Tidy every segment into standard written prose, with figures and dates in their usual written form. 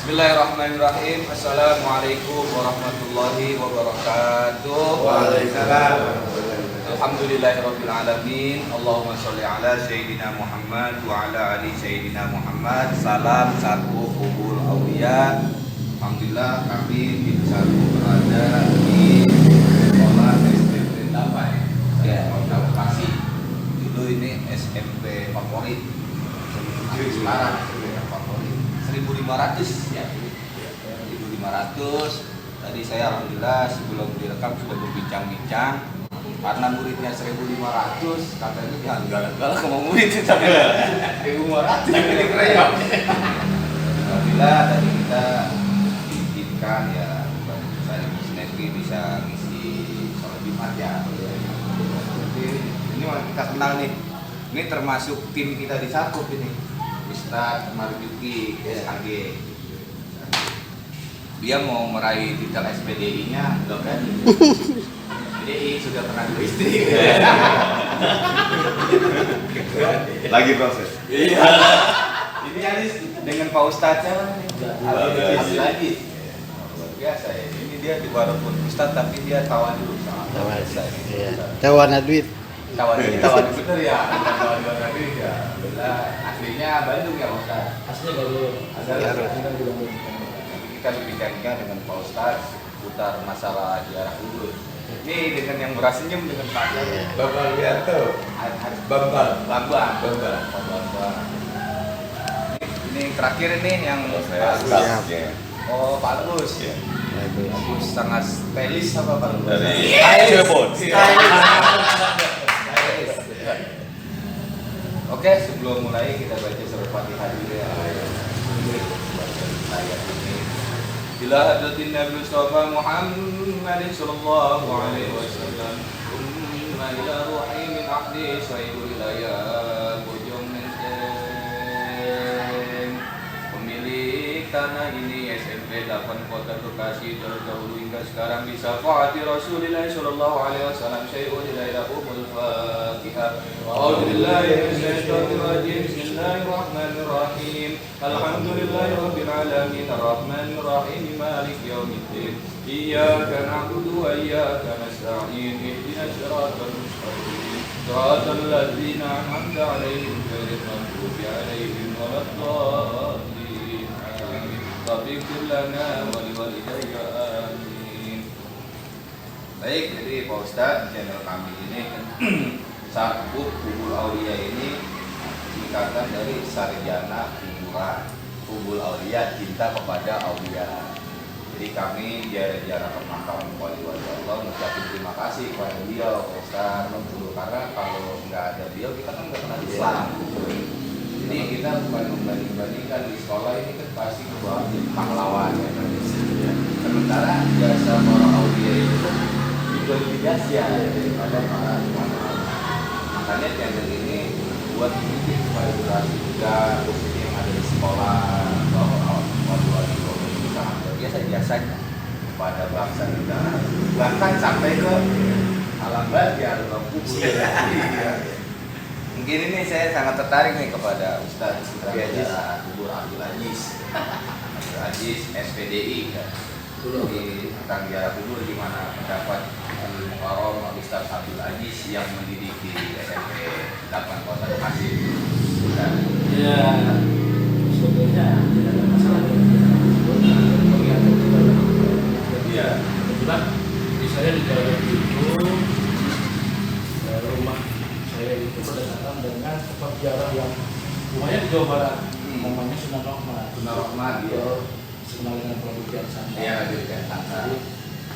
Bismillahirrahmanirrahim. Assalamualaikum warahmatullahi wabarakatuh. Waalaikumsalam. Alhamdulillahirabbil alamin. Allahumma sholli ala sayyidina Muhammad wa ala ali sayyidina Muhammad. Salam satu kubul aulia. Alhamdulillah kami bisa berada di sekolah SMP Damai. Ya, Bekasi. Dulu ini SMP favorit. Semarang. 1.500 ya, 1.500. Tadi saya alhamdulillah sebelum direkam sudah berbincang-bincang karena muridnya 1.500, katanya jangan galak-galak sama murid itu sampai 1.500 ini kreatif. Alhamdulillah tadi kita diizinkan ya, saya di Sinergi bisa ngisi sholat Jumat ya. Jadi ini kita kenal nih, ini termasuk tim kita di Sakup ini. Ustadz Marjuki SAG. Dia mau meraih titel SPDI-nya belum berani. SPDI sudah pernah beristri. Lagi proses. Iya. Ini Aris dengan Pak Ustadz lagi. Luar biasa ya. Ini dia di walaupun Ustadz tapi dia tawan dulu sama. Tawan duit. Tawan bener ya. Tawan duit ya. Aslinya Bandung ya Pak Ustadz? Aslinya Bandung. Nanti kita berbincang dengan Pak Ustadz seputar masalah ziarah kubur. Ini dengan yang murah senyum dengan Pak Bapak Wianto. Bambang. Ini terakhir ini yang Saya staff ya. Oh Pak Agus. Ya. Agus sangat stylish apa Pak Agus? Dari Cirebon. Oke, sebelum mulai kita baca surat Fatihah dulu ya. Ayat ini. Bila hadatin Nabi Mustafa Muhammad sallallahu alaihi wasallam, umma ila ruhi min ahdi sayyidul ilayah bujung menteng. Pemilik tanah ini SMP 8 Kota Bekasi terdahulu hingga sekarang bisa faati Rasulullah sallallahu alaihi wasallam syai'un ilaihumul Fatihah. A'udzu billahi minasyaitonir rajim. Bismillahirrahmanirrahim. Alhamdulillahirabbil alamin arrahmanir rahim maliki yaumiddin. Iyyaka na'budu wa iyyaka nasta'in. Ihdinas siratal mustaqim. Siratal ladzina an'amta 'alaihim ghairil maghdubi 'alaihim waladdallin. Amin. Rabb'ighfir lana wa liwalidayya amin. Baik, jadi Pak Ustadz, channel kami ini Sakup Kubul Aulia ini singkatan dari Sarjana Kuburan. Kubul Aulia, cinta kepada Aulia. Jadi kami ziarah ke makam wali-wali Allah mengucapkan terima kasih kepada beliau Ustaz karena kalau nggak ada beliau kita kan nggak kenal Islam. Jadi kita bukan membanding-bandingkan di sekolah ini kan pasti ke bawah jadi pahlawan ya. Sementara jasa para Aulia itu juga lebih dahsyat daripada para ulama. Makanya channel ini buat mendidik supaya generasi muda khususnya yang ada di sekolah bahwa wali-wali itu sangat luar biasa jasanya pada bangsa kita, bahkan sampai ke alam barzah atau kubur. Mungkin ini saya sangat tertarik nih kepada Ustadz Sudrajat Kubur Abdul Aziz SPDI kan. Di tentang ziarah kubur gimana pendapat Al-Mukarram Ustadz Abdul Aziz yang mendidik di SMP 8 Kota Bekasi. Ya, sebetulnya tidak ada masalah dengan kegiatan kita. Iya. Kebetulan di saya di daerah itu rumah saya itu berdekatan dengan tempat ziarah yang rumahnya di Jawa Barat, namanya Sunan Rahmat. Sunan Rahmat, iya. Sekenal dengan produk yang sama. Iya, dengan sangka. Jadi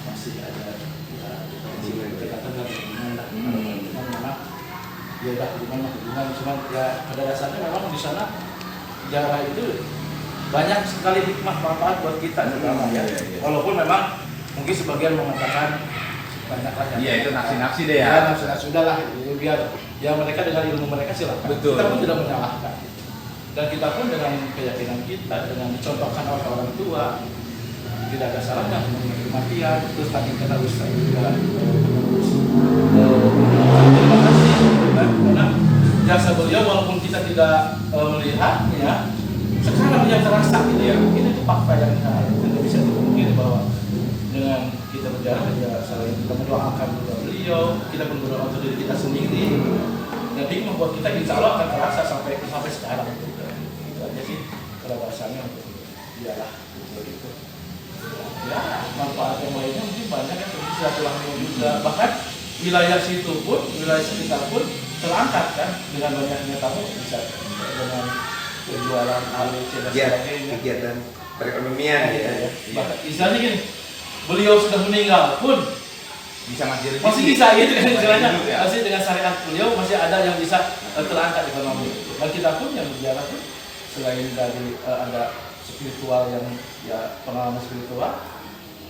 masih ada kedekatan dan hubungan lah. Cuman memang ya udah hubungan, cuman ya pada dasarnya memang di sana ziarah itu banyak sekali hikmah manfaat buat kita terutama ya. Walaupun memang mungkin sebagian mengatakan banyak lah Iya, itu nafsi-nafsi deh ya. Ya, nafsi-nafsi sudahlah, biar ya mereka dengan ilmu mereka silakan. Betul. Kita pun tidak menyalahkan. Dan kita pun dengan keyakinan kita, dengan dicontohkan oleh orang tua, tidak ada salahnya menikmati kematian. Terus tadi kata Ustaz juga terima kasih karena jasa beliau walaupun kita tidak melihat ya, sekarang yang terasa gitu ya. Ini tuh fakta yang tidak bisa dipungkiri bahwa dengan kita berjalan ya selain kita mendoakan juga beliau, kita pun berdoa untuk diri kita sendiri. Dan ini membuat kita insya Allah akan terasa sampai sekarang. Gitu. Itu aja sih kalau bahasanya untuk iyalah gitu. Ya manfaat yang lainnya mungkin banyak yang bisa silaturahmi juga. Bahkan wilayah situ pun, wilayah sekitar pun terangkat kan dengan banyaknya tamu bisa dengan penjualan ALC dan sebagainya. Kegiatan perekonomian ya. Bahkan misalnya gini, beliau sudah meninggal pun Bisa masih rezeki. masih bisa gitu kan istilahnya, Hidup, ya. masih dengan syariat beliau masih ada yang bisa terangkat ekonomi. Dan kita pun yang berjalan pun selain dari ada spiritual yang ya pengalaman spiritual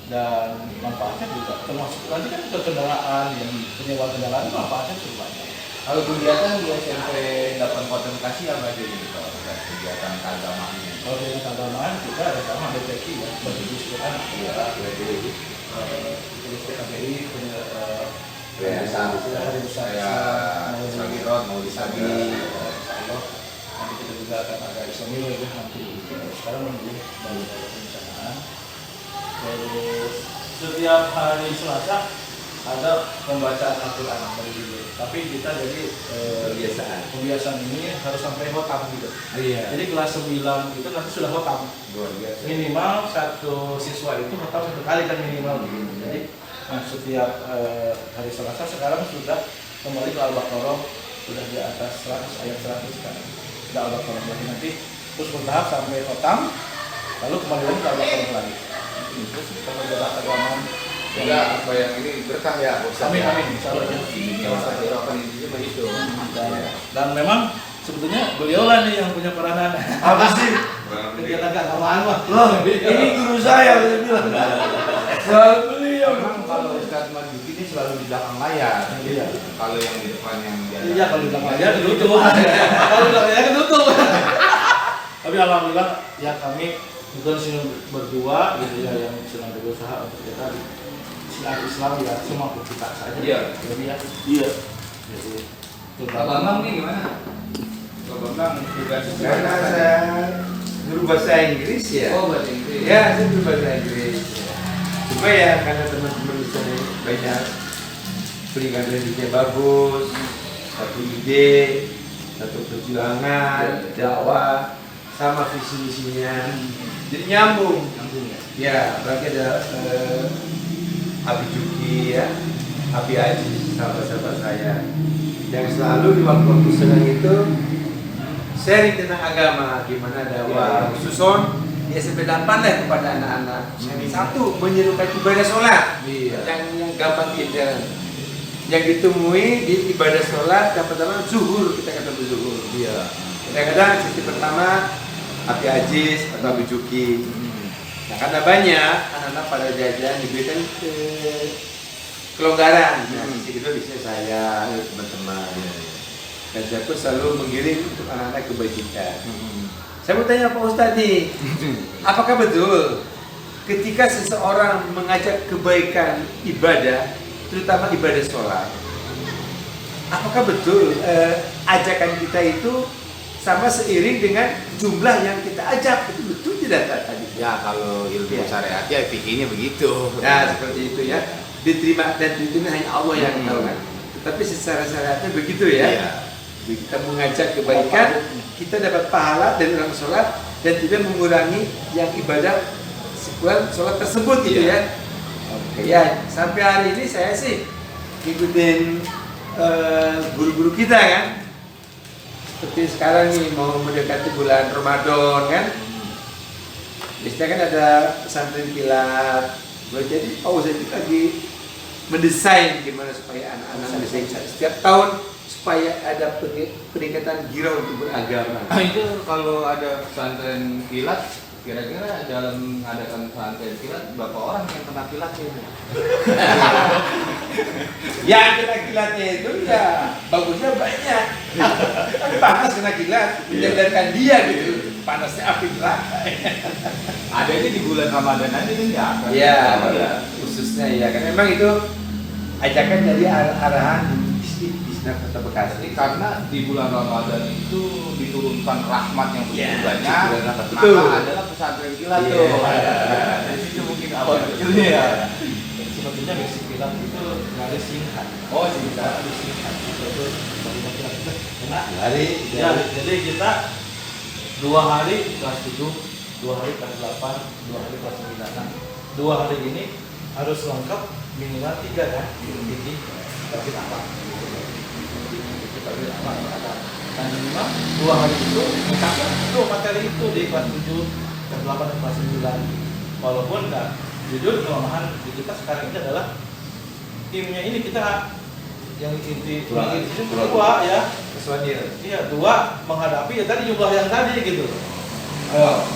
dan manfaatnya juga termasuk nanti kan ke kendaraan yang penyewaan kendaraan itu manfaatnya cukup banyak. Kalau kegiatan di SMP 8 Kota Bekasi apa aja nih kalau kegiatan keagamaannya? Kalau dengan keagamaan kita ada sama BPK ya, bertujuh Quran, ya, tulis PKBI punya hari besar Saya Sagirot mau disabi. Allah nanti kita juga akan ada Islamil ya nanti sekarang menunggu dari perencanaan. Terus setiap hari Selasa ada pembacaan Al-Quran dari dulu. Tapi kita jadi kebiasaan ini harus sampai khotam gitu. Iya. Jadi kelas 9 itu nanti sudah khotam. Luar biasa. Minimal satu siswa itu khotam 1 kali kan minimal gitu. Jadi setiap hari Selasa sekarang sudah kembali ke Al-Baqarah, sudah di atas 100 ayat 100 sekarang. Sudah Al-Baqarah lagi nanti terus bertahap sampai khotam, lalu kembali lagi ke Al-Baqarah lagi. Terus kita bergerak agama. Juga apa yang ini berkah ya, Ustaz. Amin amin. Insyaallah ya. Ini yang saya harapkan intinya begitu. Dan memang sebetulnya beliau lah nih yang punya peranan. Apa sih? Kegiatan keagamaan mah. Loh, ini guru saya udah bilang. Selalu beliau. Memang kalau Ustaz Marzuki ini selalu di belakang layar. Iya. Kalau yang di depan yang dia. Iya kalau di belakang aja ketutup. Kalau di belakang aja ketutup. Tapi alhamdulillah ya kami bukan sini berdua gitu ya yang sedang berusaha untuk kita Islam ya semua kita saja. Iya. Jadi ya. Iya. Jadi Pak Bambang nih gimana? Pak Bambang juga Karena saya guru bahasa Inggris ya. Oh, bahasa Inggris. Ya, saya guru bahasa Inggris. Cuma ya karena teman-teman di sana banyak pendidikan religinya bagus, satu ide, satu perjuangan, dakwah, sama visi misinya, jadi nyambung. Ya, berarti ada Abi Juki ya, Abi Aziz, sahabat-sahabat saya yang selalu di waktu-waktu senang itu sharing tentang agama, gimana dakwah, susun di SMP 8 lah kepada anak-anak. Satu, menyerukan ibadah sholat, yang gampang kita, yang ditemui di ibadah sholat yang pertama zuhur, kita kata zuhur. Kadang-kadang sesi pertama Abi Aziz atau Abi Juki. Nah, karena banyak anak-anak pada jajan diberikan kelonggaran. Nah, sisi kedua biasanya saya, teman-teman. Dan saya pun selalu mengirim untuk anak-anak kebajikan. Saya mau tanya Pak Ustadz nih, apakah betul ketika seseorang mengajak kebaikan ibadah, terutama ibadah sholat, apakah betul ajakan kita itu sama seiring dengan jumlah yang kita ajak? Itu betul tidak tadi? Ya kalau ilmu syariat ya fikihnya begitu. Ya seperti itu ya, diterima dan diterima hanya Allah yang tahu kan. Tetapi secara syariatnya begitu ya. Iya. Kita mengajak kebaikan, kita dapat pahala dari orang sholat dan tidak mengurangi yang ibadah sebulan sholat tersebut gitu ya. Oke ya, sampai hari ini saya sih ngikutin guru-guru kita kan. Seperti sekarang nih mau mendekati bulan Ramadan kan. Biasanya kan ada pesantren kilat. Jadi Pak Ustadz itu lagi mendesain gimana supaya anak-anak bisa setiap tahun supaya ada peningkatan girau untuk beragama. Itu kalau ada pesantren kilat, kira-kira dalam mengadakan pesantren kilat berapa orang yang kena kilatnya ini? Yang kena kilatnya itu ya bagusnya banyak. Tapi panas kena kilat, menyadarkan dia gitu. Panasnya api neraka. Ada ini di bulan Ramadan aja kan ya? Iya, khususnya ya kan memang itu ajakan dari arahan di Nah, kota Bekasi. Jadi karena di bulan Ramadan itu diturunkan rahmat yang begitu banyak, Betul. maka adalah pesantren kilat tuh. Di situ mungkin awal kecilnya ya. Sebetulnya basic kilat itu garis singkat. Oh singkat. Garis singkat itu bagaimana kilat itu. Karena Hari ya, jadi kita 2 hari kelas 7, 2 hari kelas 8, 2 hari kelas 9. Nah, 2 hari ini harus lengkap minimal 3 kan? Ini tapi apa? Tapi apa? Dan minimal 2 hari itu mencakup itu materi itu di kelas 7, kelas 8 dan kelas 9. Walaupun enggak jujur kelemahan di kita sekarang ini adalah timnya ini kita yang inti itu dua ya. Kesuadian. Iya, 2 menghadapi ya tadi jumlah yang tadi gitu.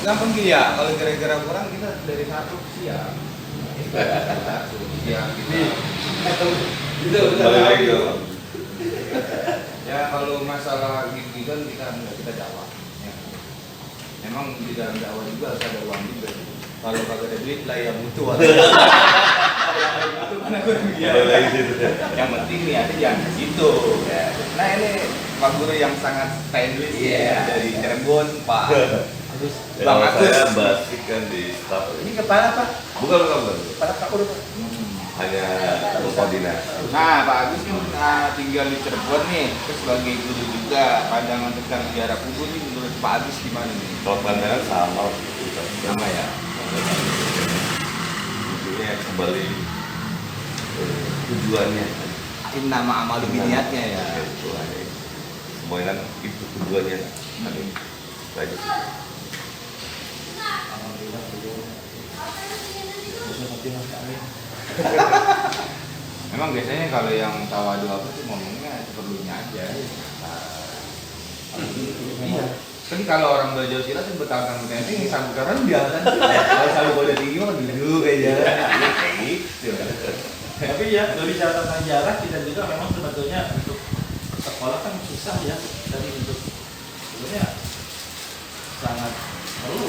Gampang gini ya, kalau gara-gara kurang kita dari satu siap. Ya, Itu Balik lagi dong. ya kalau masalah gitu kan kita jawab. Ya. Memang di dalam dakwah juga harus ada uang juga. Kalau kagak ada duit lah ya butuh. Itu mana kurang Yang penting nih ada jangan ke situ. Ya. Nah ini Pak Guru yang sangat stylish ya dari Cirebon Pak. harus Bang Kalau Agus. saya basic kan di staff. Ini kepala Pak. Bukan. Kepala Pak Guru Pak. Hanya koordinasi. Nah, Pak Agus kan tinggal di Cirebon nih, terus sebagai guru juga. Pandangan tentang ziarah kubur ini menurut Pak Agus gimana nih? Kalau pandangan sama. Sama ya. Intinya kembali tujuannya. Nama amalu biniatnya ya. Itu aja. Semuanya kan itu tujuannya. Baik. alhamdulillah beliau bisa nanti mas kami. Memang biasanya kalau yang tawadu apa sih ngomongnya seperlunya aja. Iya. Kan kalau orang belajar silat kan bertahun-tahun camping sabuk karena biasa. Kalau sabuk udah tinggi mah duduk aja. Kayak gitu. Tapi ya berbicara tentang jarak kita juga memang sebetulnya untuk sekolah kan susah ya dari untuk sebenarnya sangat perlu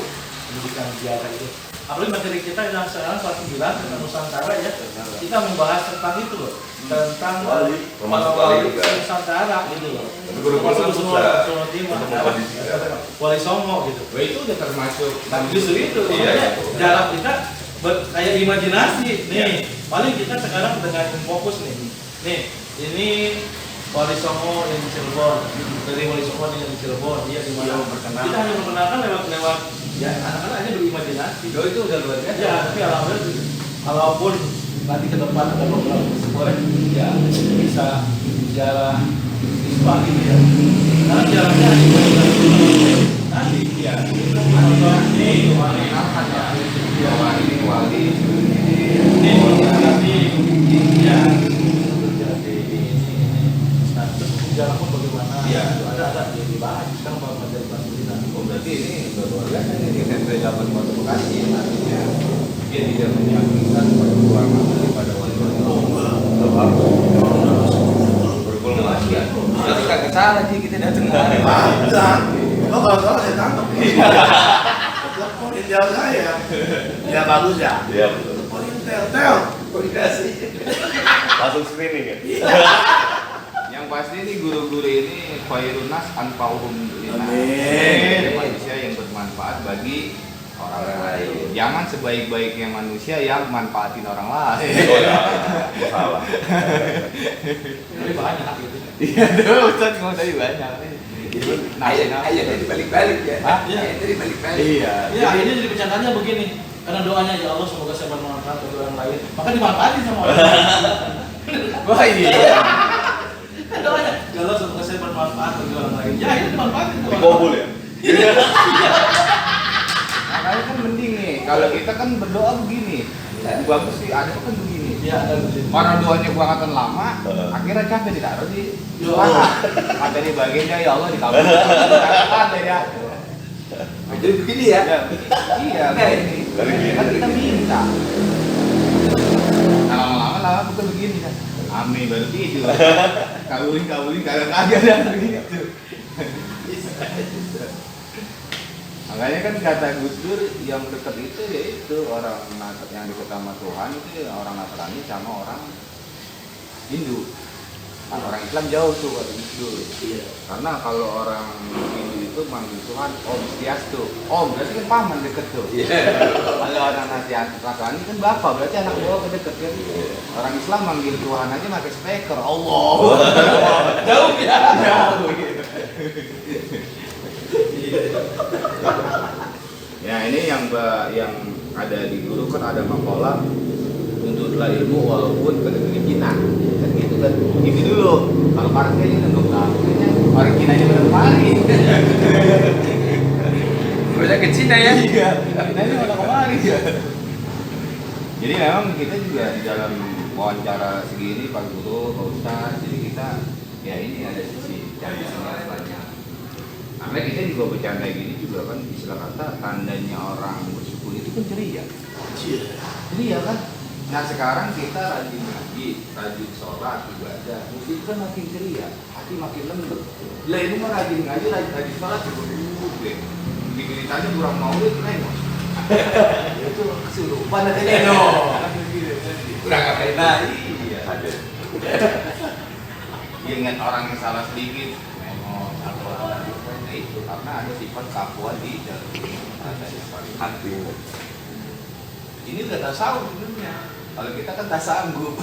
pendidikan jarak itu. Apalagi materi kita yang sekarang kelas 9 tentang Nusantara ya, kita membahas tentang itu loh, tentang Termasuk wali juga. Nusantara gitu loh. Tapi guru-guru kan susah untuk mengkondisikan. Wali Songo gitu. Wah itu udah termasuk. Justru itu, Iya. makanya jarak kita kayak imajinasi nih. Iya. Paling kita sekarang dengan fokus nih. Nih, ini Wali Songo yang di Cirebon, dari Wali Songo yang di Cirebon, dia di mana? Berkenalan. Kita hanya memperkenalkan lewat ya anak-anak hanya berimajinasi. Oh itu udah luar biasa. Ya, tapi alhamdulillah, walaupun nanti ke depan ada program boleh ya bisa bicara siswa gitu ya. Karena jaraknya hanya nanti ya. Ini wali akan ya. Ya wali. Ini nanti ya. Jadi ini. Nah, terus jarak pun bagaimana? Iya. Ada dibahas sekarang baru menjadi pemberitaan. Oh berarti ini udah luar biasa nih di SMP 8 Kota Bekasi. Artinya dia tidak menyampingkan perguruan daripada wali-wali. Kurikulum masih. Jadi kagak salah sih kita datang kemarin. Oh kalau salah saya tangkap. Teleponin jauh saya. Ya bagus ya. Iya betul. Teleponin tel. Komunikasi. Langsung screening ya. Yang pasti nih guru-guru ini khairun nas anfa'uhum linnas. Amin. Manusia yang bermanfaat bagi orang lain. Jangan sebaik-baiknya manusia yang manfaatin orang lain. Oh ya, salah. Ini banyak gitu. Iya tuh Ustaz ngomong tadi banyak. Ayatnya dibalik-balik ya. Hah? Ayatnya dibalik-balik. Iya. Ya akhirnya jadi bercandanya begini. Karena doanya ya Allah semoga saya bermanfaat bagi orang lain. Maka dimanfaatin sama orang lain. Wah iya. Doanya ya Allah semoga saya bermanfaat bagi orang lain. Ya ini dimanfaatin sama orang Dikobul lain. ya. Makanya kan mending nih. Kalau kita kan berdoa begini. Bagus sih ada kan begini. Ya ada begini. Karena doanya gua akan lama, akhirnya capek ditaruh di doa. Kata dia bagiannya ya Allah dikabulkan ya. Jadi begini ya. Iya, begini. Kan kita minta. Nah, lama-lama betul begini kan. Amin baru tidur. Kabulin kagak ada begitu. Makanya kan kata Gus Dur yang dekat itu yaitu orang yang dekat sama Tuhan itu orang Nasrani sama orang Hindu. Kalau orang Islam jauh tuh kalau Hindu. Iya. Karena kalau orang Hindu itu manggil Tuhan Om Swastiastu. Om berarti kan paman deket tuh. Kalau orang Nasrani kan bapak berarti anak bawah kedeket kan. Orang Islam manggil Tuhan aja pakai speaker. Allah. Jauh ya. Jauh gitu. Ya ini yang ada di guru kan ada makalah tuntutlah ilmu walaupun ke Cina kan gitu kan begini dulu kalau parkir ini nunggu kayaknya orang Cina aja belum kemari Banyak ke Cina ya. iya Cina ini udah kemari ya jadi memang kita juga di dalam wawancara segini Pak Guru Pak Ustadz jadi kita ya ini ada sisi canda banyak karena kita juga bercanda gini juga kan istilah kata tandanya orang bersyukur itu kan ceria ceria kan. Nah sekarang kita rajin ngaji, rajin sholat, ibadah, musik kan makin ceria, hati makin lembut. Lah ini mah rajin ngaji, rajin sholat juga deh. Ditanya kurang maulid nengok. Itu kesurupan aja nengok. Kurang ngapain lagi? Iya. Ada. Ingat orang yang salah sedikit, nengok, apa? Nah itu karena ada sifat kapuan di dalam hati. Ini udah tasawuf sebenarnya. Kalau kita kan tak sanggup.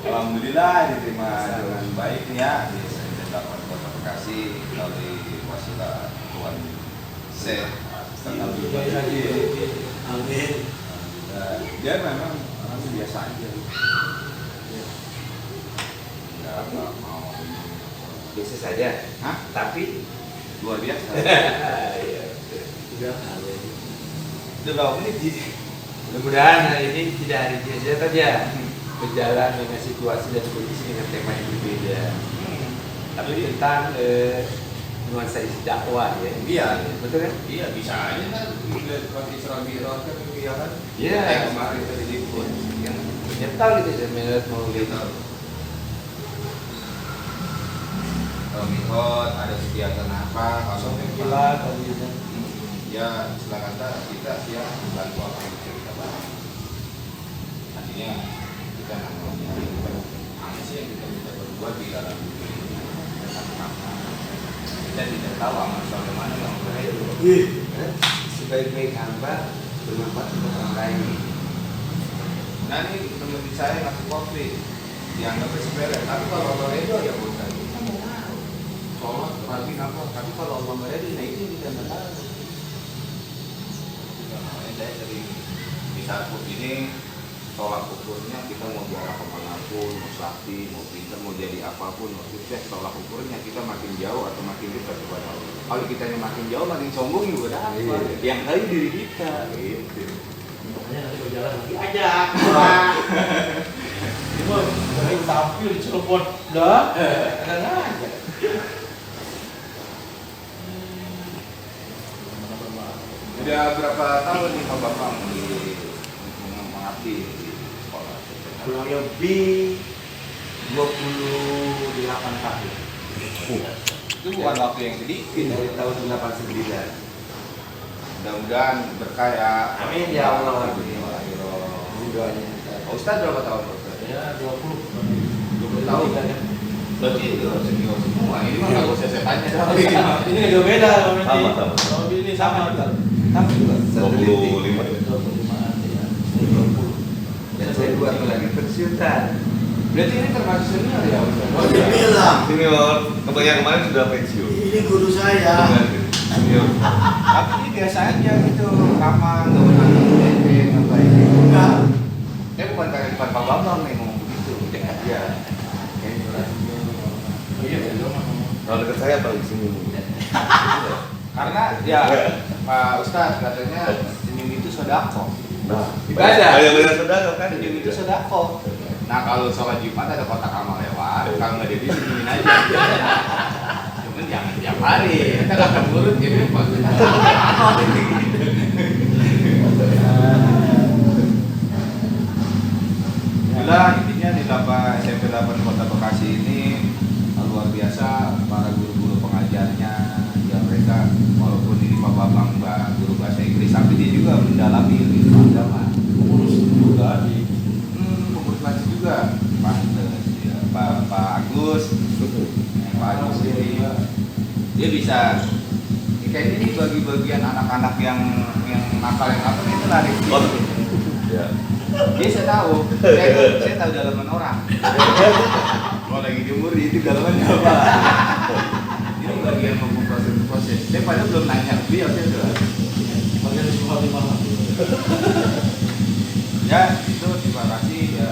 Alhamdulillah diterima dengan baik ya. Saya dapat klarifikasi dari wasilah Tuan Syekh. Amin. Dia memang orang biasa aja. Nggak mau Biasa saja. Hah? Tapi luar biasa. Udah kali. Udah berapa menit sih? mudah-mudahan hari ini tidak hari biasa saja berjalan dengan situasi dan kondisi dengan tema yang berbeda. Tapi tentang nuansa isi dakwah ya. Iya, Betul kan? iya bisa aja kan. Kalau Isra Mi'raj kan iya kan. Iya. Kayak kemarin tadi libur. Yang Nyetel gitu ya, menurut mau gitu. Mi'raj ada kegiatan apa? Kalau Gila tadi itu. ya istilah kata kita siap membantu apa yang bisa kita bantu. Artinya kita namanya apa sih yang kita bisa berbuat di dalam diri kita tidak tahu amal soleh mana yang baik. sebaik-baik hamba bermanfaat untuk orang lain. Nah ini teman saya ngasih kopi dianggap sepele, tapi kalau Allah itu ya bukan kita mau ngaruh sholat rajin apa, tapi kalau Allah meridai nah itu kita nggak tahu. Makanya saya sering di saat ini tolak ukurnya kita mau juara kemanapun, mau sakti, mau pintar, mau jadi apapun, mau sukses, tolak ukurnya kita makin jauh atau makin dekat kepada Allah. Kalau kita yang makin jauh makin sombong juga ada apa? Yang kali diri kita gitu. Makanya nanti berjalan lagi aja. Ini mah dari tampil di Cirebon. Dah, ada aja. Udah berapa tahun nih Pak Bambang mengabdi di sekolah? Kurang lebih 28 tahun. Itu bukan waktu yang sedikit. Dari tahun 89. Mudah-mudahan berkah ya. Amin ya Allah. Doanya. Pak Ustadz berapa tahun Pak Ustadz? Ya 20 tahun kan? Berarti senior semua. Ini mah nggak usah saya tanya. Ini agak beda Sama. Kalau ini sama juga. Sama juga. 25. 25-an ya. 20. Dan saya buat lagi pensiunan. Berarti ini termasuk senior ya Ustadz? Oh dibilang, Senior, kebanyakan kemarin sudah pensiun. ini guru saya. Senior. Tapi ini biasa aja gitu. Ramah, nggak pernah ngapain. Enggak. Saya bukan Pak Bambang nih ngomong begitu. Iya. Iya, Kalau dekat saya paling senyum. Karena ya Pak Ustadz katanya senyum itu sodako. Nah, Ibadah. banyak saudara kan. Senyum itu sodako. Nah kalau sholat Jumat ada kotak amal lewat, kalau nggak jadi senyumin aja. Cuman jangan tiap hari, kita nggak akan urut jadi Pak. Alhamdulillah intinya di SMP 8 Kota Bekasi ini luar biasa para guru-guru pengajarnya ya mereka walaupun ini Pak Bambang guru bahasa Inggris tapi dia juga mendalami ilmu agama Pengurus juga di pengurus kayaknya ini bagi-bagian anak-anak yang nakal yang apa itu lari. Ya. Dia saya tahu dalaman orang. Kalau lagi diumur itu dalamannya apa? Ini bagian membuka proses. Saya padahal belum nanya dia sudah. Bagian semua di mana? Ya itu terima kasih ya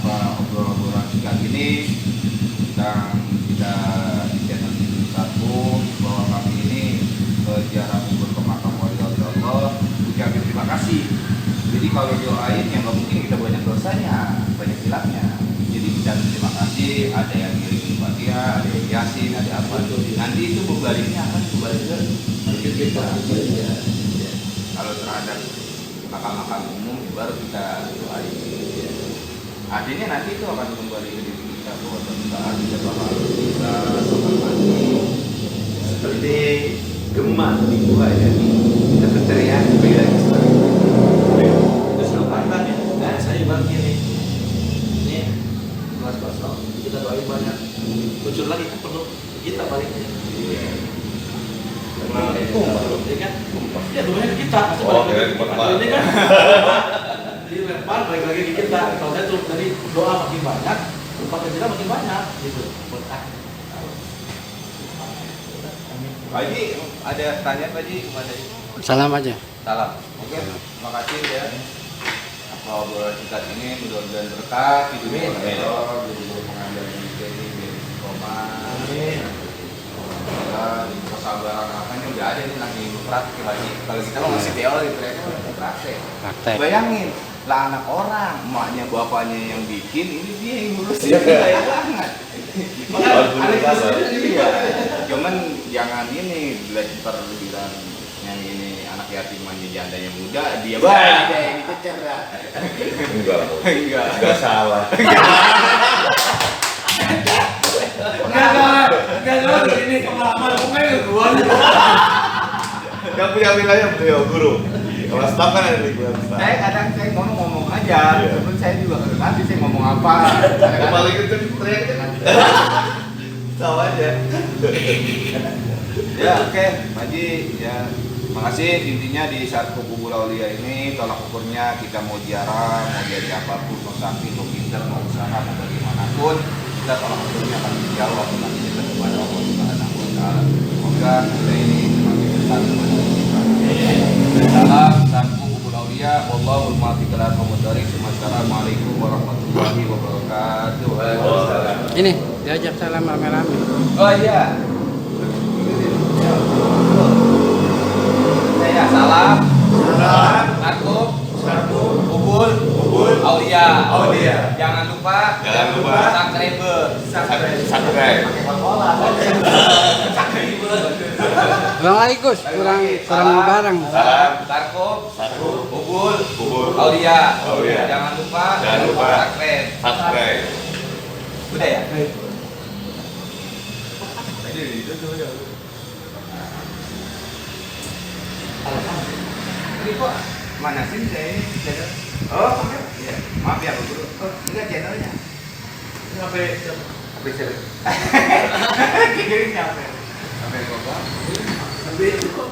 obrolan singkat ini tentang kita di channel ini satu bahwa kami ini ziarah kubur ke makam wali Allah ucapin terima kasih. Jadi kalau doain yang nggak mungkin kita banyak dosanya, banyak hilangnya. Jadi kita terima kasih, ada yang ngirim Fatihah, ada yang Yasin, ada apa. Nanti itu bebaliknya akan kembali ke kita. Kalau terhadap makam-makam umum baru kita doain. Artinya nanti itu akan kembali ke diri kita bahwa suatu saat kita bakal bisa sholat mati. Seperti gemah di gua ya, kita berteriak beda lagi sekali. Kesempatan ya. Nah, saya bagi ini. Ini kelas kosong. Kita doain banyak. Muncul lagi kan perlu kita baliknya. Ya kan? Ya doanya kita. Oh, kira di Ini kan. Dilempar balik lagi ke kita. Kalau saya tuh tadi doa makin banyak, pakai kita makin banyak gitu. Pak Haji, ada tanya Pak Haji kepada Salam aja. salam. Oke, terima kasih ya. Obrolan singkat ini mudah-mudahan berkah hidupnya jadi pengajar kita ini biar istiqomah. Kesabaran apanya udah ada nih lagi praktek lagi. Kalau kita mau ngasih teori mereka udah praktek. Bayangin lah anak orang, emaknya bapaknya yang bikin, ini dia yang ngurusin. Kayak banget. Iya. Cuman jangan ini belajar bilang yang ini anak yatim manja janda yang muda dia banyak yang dicecer ya. Enggak salah. Enggak ini pengalaman pokoknya gua. Yang punya wilayah beliau guru. Kalau staff kan ada di guru. Saya kadang saya ngomong aja, temen saya juga nggak ngerti saya ngomong apa. Paling kenceng teriaknya kan. Tahu aja. Ya oke, Pak Haji ya. Makasih intinya di saat kubur aulia ini tolak ukurnya kita mau ziarah, mau jadi apapun, mau sakti, mau pintar, mau usaha, mau bagaimanapun kita tolak ukurnya akan dijawab waktu nanti kita kepada Allah Subhanahu wa Ta'ala. Semoga kita ini semakin dekat kepada Allah. Salam satu kubur aulia, wallahul muwaffiq ila aqwamit thoriq. Wassalamualaikum warahmatullahi wabarakatuh. Waalaikumsalam. Ini diajak salam rame-rame. Oh iya. Saya salam. Satu. Ubul. Aulia. Jangan lupa. Subscribe. Bang Aikus kurang bareng. Salam. Satu. Ubul. Aulia. Jangan lupa. Subscribe. Udah ya? Ini kok mana sih saya ini channel? Oh, iya. Maaf ya, Bu Guru. Oh, enggak channelnya. Ini HP saya. Kirimnya apa? Sampai kok.